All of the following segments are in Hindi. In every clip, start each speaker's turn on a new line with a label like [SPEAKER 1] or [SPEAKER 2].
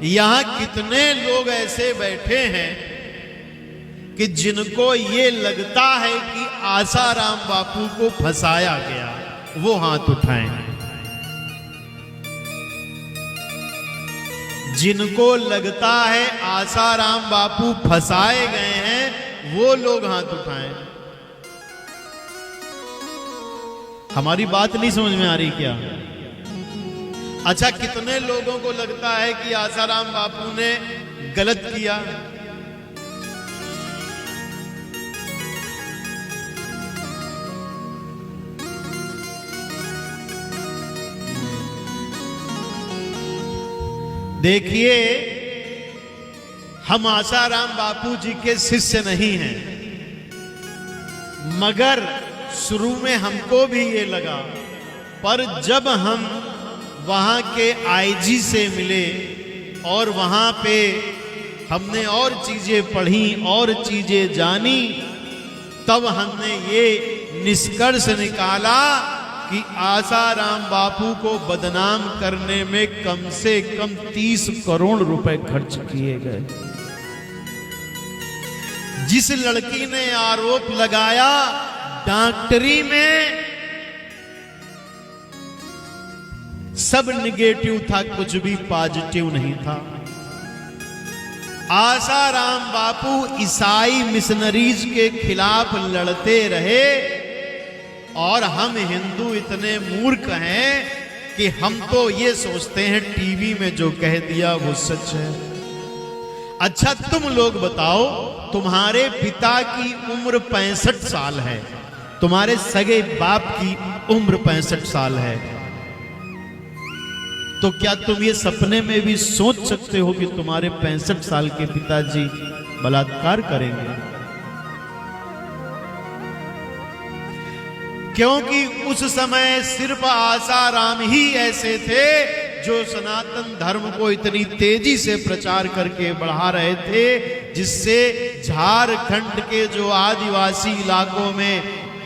[SPEAKER 1] यहां कितने लोग ऐसे बैठे हैं कि जिनको ये लगता है कि आसाराम बापू को फंसाया गया, वो हाथ उठाएं। जिनको लगता है आसाराम बापू फंसाए गए हैं, वो लोग हाथ उठाएं। हमारी बात नहीं समझ में आ रही क्या? अच्छा, कितने लोगों को लगता है कि आसाराम बापू ने गलत किया? देखिए, हम आसाराम बापू जी के शिष्य नहीं हैं, मगर शुरू में हमको भी ये लगा, पर जब हम वहां के आईजी से मिले और वहां पे हमने और चीजें पढ़ी और चीजें जानी, तब हमने ये निष्कर्ष निकाला कि आसाराम बापू को बदनाम करने में कम से कम 30 करोड़ रुपए खर्च किए गए। जिस लड़की ने आरोप लगाया डॉक्टरी में सब निगेटिव था, कुछ भी पॉजिटिव नहीं था। आसाराम बापू ईसाई मिशनरीज के खिलाफ लड़ते रहे और हम हिंदू इतने मूर्ख हैं कि हम तो ये सोचते हैं टीवी में जो कह दिया वो सच है। अच्छा, तुम लोग बताओ, तुम्हारे पिता की उम्र 65 साल है, तुम्हारे सगे बाप की उम्र 65 साल है, तो क्या तुम ये सपने में भी सोच सकते हो कि तुम्हारे 65 साल के पिताजी बलात्कार करेंगे? क्योंकि उस समय सिर्फ आसाराम ही ऐसे थे जो सनातन धर्म को इतनी तेजी से प्रचार करके बढ़ा रहे थे, जिससे झारखंड के जो आदिवासी इलाकों में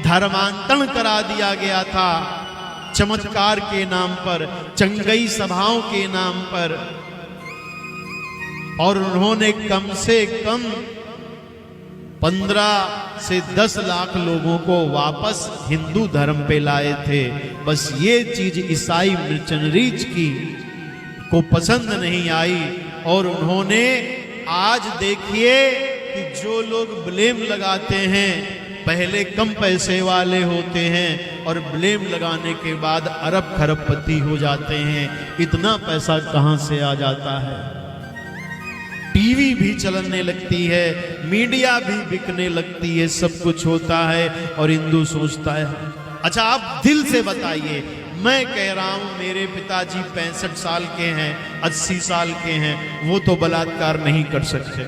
[SPEAKER 1] धर्मांतरण करा दिया गया था, चमत्कार के नाम पर, चंगई सभाओं के नाम पर, और उन्होंने कम से कम 15 से 10 लाख लोगों को वापस हिंदू धर्म पे लाए थे। बस ये चीज ईसाई मिशनरीज की को पसंद नहीं आई, और उन्होंने, आज देखिए कि जो लोग ब्लेम लगाते हैं पहले कम पैसे वाले होते हैं और ब्लेम लगाने के बाद अरब खरबपति हो जाते हैं। इतना पैसा कहां से आ जाता है? टीवी भी चलने लगती है, मीडिया भी बिकने लगती है, सब कुछ होता है और हिंदू सोचता है। अच्छा, आप दिल से बताइए, मैं कह रहा हूं मेरे पिताजी 65 साल के हैं, 80 साल के हैं, वो तो बलात्कार नहीं कर सकते।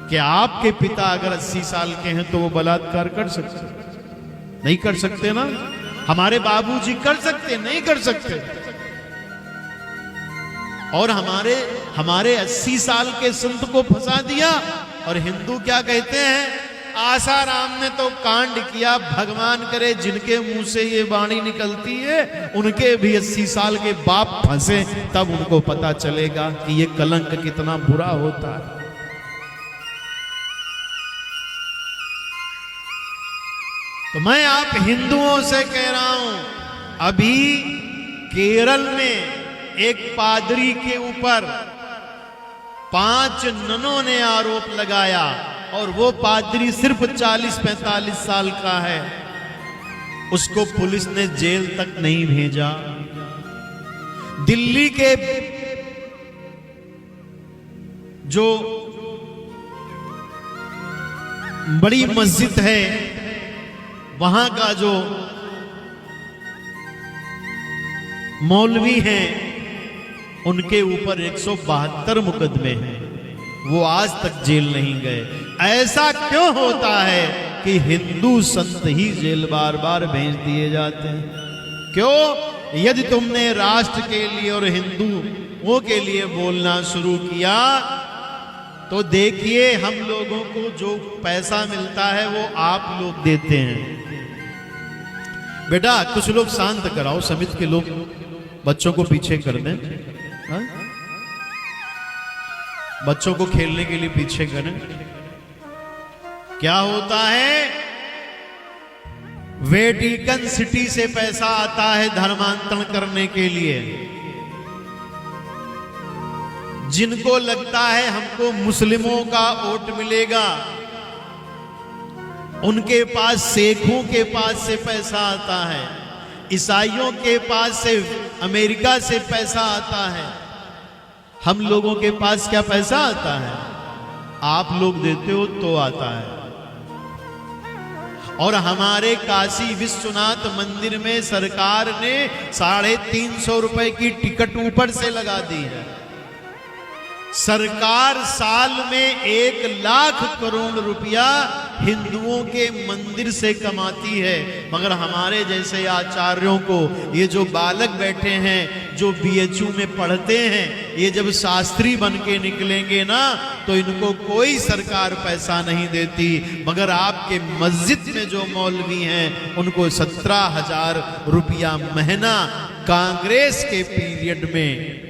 [SPEAKER 1] क्या आपके पिता अगर 80 साल के हैं तो वो बलात्कार कर सकते? नहीं कर सकते ना। हमारे बाबूजी कर सकते? नहीं कर सकते। और हमारे 80 साल के संत को फंसा दिया, और हिंदू क्या कहते हैं? आसाराम ने तो कांड किया, भगवान करे जिनके मुंह से ये वाणी निकलती है उनके भी 80 साल के बाप फंसे, तब उनको पता चलेगा कि ये कलंक कितना बुरा होता है। तो मैं आप हिंदुओं से कह रहा हूं, अभी केरल में एक पादरी के ऊपर 5 ननों ने आरोप लगाया, और वो पादरी सिर्फ 40-45 साल का है। उसको पुलिस ने जेल तक नहीं भेजा। दिल्ली के जो बड़ी मस्जिद है, वहां का जो मौलवी हैं, उनके ऊपर 172 मुकदमे हैं, वो आज तक जेल नहीं गए। ऐसा क्यों होता है कि हिंदू संत ही जेल बार बार भेज दिए जाते हैं? क्यों? यदि तुमने राष्ट्र के लिए और हिंदुओं के लिए बोलना शुरू किया, तो देखिए हम लोगों को जो पैसा मिलता है वो आप लोग देते हैं। बेटा कुछ लोग शांत कराओ, समिति के लोग बच्चों को पीछे कर दें। बच्चों को खेलने के लिए पीछे करें। क्या होता है, वेटिकन सिटी से पैसा आता है धर्मांतरण करने के लिए। जिनको लगता है हमको मुस्लिमों का वोट मिलेगा, उनके पास शेखों के पास से पैसा आता है, ईसाइयों के पास से, अमेरिका से पैसा आता है। हम लोगों के पास क्या पैसा आता है? आप लोग देते हो तो आता है। और हमारे काशी विश्वनाथ मंदिर में सरकार ने 350 रुपए की टिकट ऊपर से लगा दी है। सरकार साल में 1 लाख करोड़ रुपया हिंदुओं के मंदिर से कमाती है, मगर हमारे जैसे आचार्यों को, ये जो बालक बैठे हैं जो बीएचयू में पढ़ते हैं, ये जब शास्त्री बन के निकलेंगे ना तो इनको कोई सरकार पैसा नहीं देती। मगर आपके मस्जिद में जो मौलवी हैं उनको 17,000 रुपया महीना कांग्रेस के पीरियड में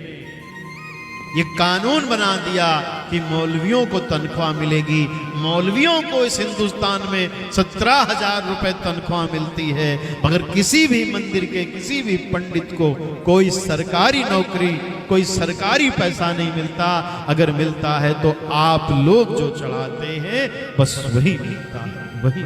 [SPEAKER 1] ये कानून बना दिया कि मौलवियों को तनख्वाह मिलेगी। मौलवियों को इस हिंदुस्तान में 17,000 रुपए तनख्वाह मिलती है, मगर किसी भी मंदिर के किसी भी पंडित को कोई सरकारी नौकरी, कोई सरकारी पैसा नहीं मिलता। अगर मिलता है तो आप लोग जो चढ़ाते हैं बस वही मिलता है, वही।